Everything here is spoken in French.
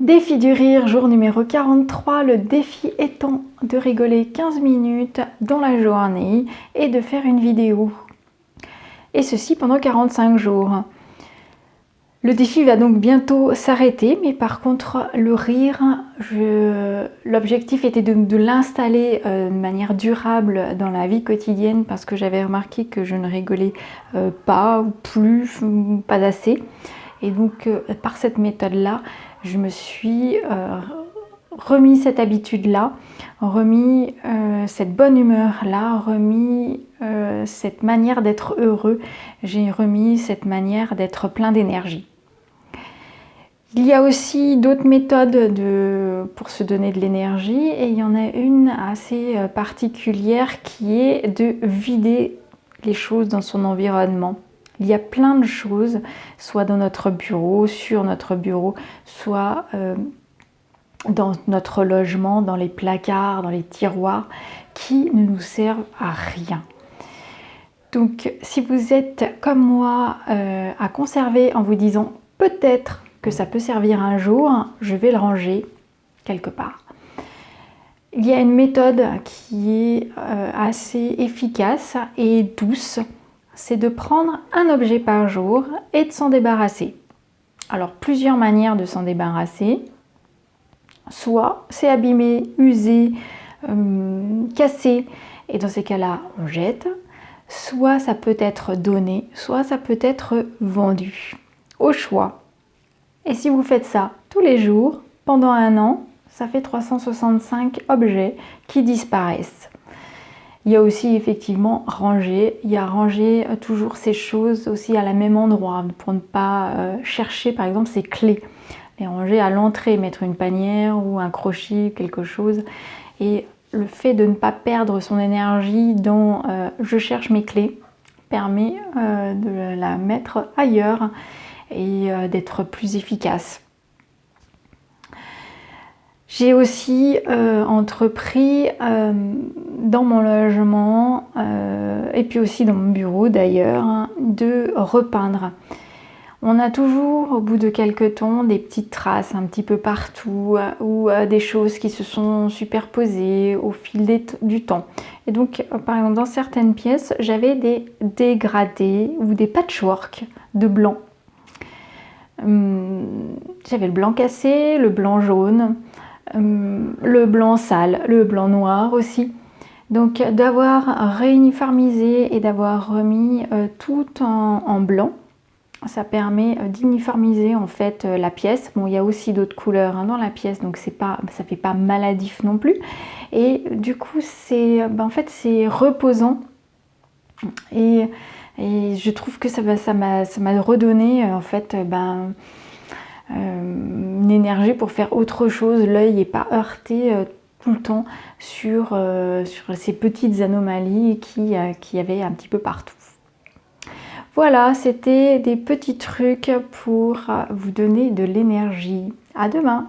Défi du rire, jour numéro 43. Le défi étant de rigoler 15 minutes dans la journée et de faire une vidéo. Et ceci pendant 45 jours. Le défi va donc bientôt s'arrêter, mais par contre le rire, l'objectif était de l'installer de manière durable dans la vie quotidienne parce que j'avais remarqué que je ne rigolais pas, ou plus, pas assez. Et donc par cette méthode-là, je me suis remis cette habitude-là, remis cette bonne humeur-là, remis cette manière d'être heureux, j'ai remis cette manière d'être plein d'énergie. Il y a aussi d'autres méthodes pour se donner de l'énergie et il y en a une assez particulière qui est de vider les choses dans son environnement. Il y a plein de choses, soit dans notre bureau, sur notre bureau, soit dans notre logement, dans les placards, dans les tiroirs, qui ne nous servent à rien. Donc si vous êtes comme moi à conserver en vous disant peut-être que ça peut servir un jour, je vais le ranger quelque part. Il y a une méthode qui est assez efficace et douce, c'est de prendre un objet par jour et de s'en débarrasser. Alors plusieurs manières de s'en débarrasser, soit c'est abîmé, usé, cassé, et dans ces cas-là on jette, soit ça peut être donné, soit ça peut être vendu, au choix. Et si vous faites ça tous les jours, pendant un an, ça fait 365 objets qui disparaissent. Il y a aussi effectivement ranger. Il y a ranger toujours ces choses aussi à la même endroit pour ne pas chercher par exemple ces clés. Les ranger à l'entrée, mettre une panière ou un crochet, quelque chose. Et le fait de ne pas perdre son énergie dans je cherche mes clés permet de la mettre ailleurs et d'être plus efficace. J'ai aussi entrepris dans mon logement et puis aussi dans mon bureau d'ailleurs de repeindre. On a toujours au bout de quelques temps des petites traces un petit peu partout ou des choses qui se sont superposées au fil du temps. Et donc par exemple dans certaines pièces j'avais des dégradés ou des patchwork de blanc. J'avais le blanc cassé, le blanc jaune, le blanc sale, le blanc noir aussi. Donc d'avoir réuniformisé et d'avoir remis tout en blanc, ça permet d'uniformiser en fait la pièce. Bon, il y a aussi d'autres couleurs dans la pièce, donc ça fait pas maladif non plus. Et du coup, c'est en fait c'est reposant et je trouve que ça m'a redonné en fait une énergie pour faire autre chose. L'œil n'est pas heurté tout le temps sur ces petites anomalies qu'il y avait un petit peu partout. Voilà, c'était des petits trucs pour vous donner de l'énergie. À demain!